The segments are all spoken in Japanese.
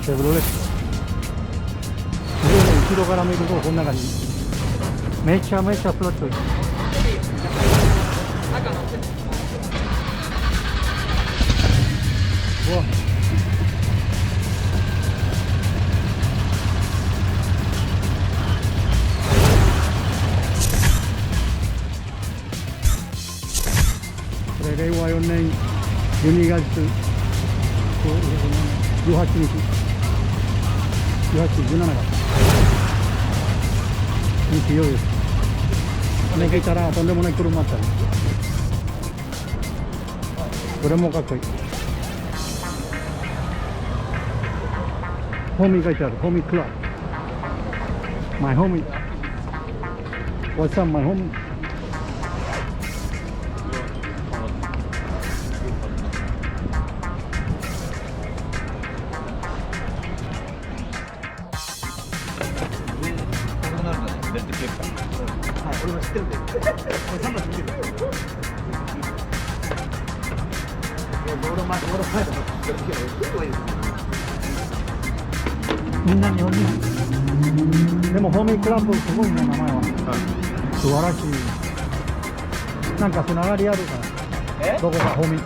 シェブロレット。後ろから見るとこんな感じ。めちゃめちゃフラット。うわ、これ令和4年12月18日、18、17月日曜日です。寝ていたらとんでもない車あったり、これもかっこいい。ホーミー書いてある。ホーミークラブ。マイホーミー。What's up, my homie?俺も知ってるんで。3番見てる。みんな日本人。でもホーミークラブすごいね、名前は。素晴らしい。なんかつながりあるから。どこかホーミー。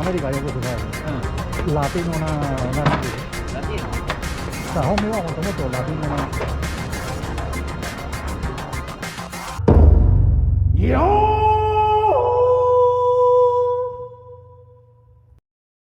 アメリカよく使う。ラティノな、なんていう。さあ、ホーミーはもともとラティノな。よー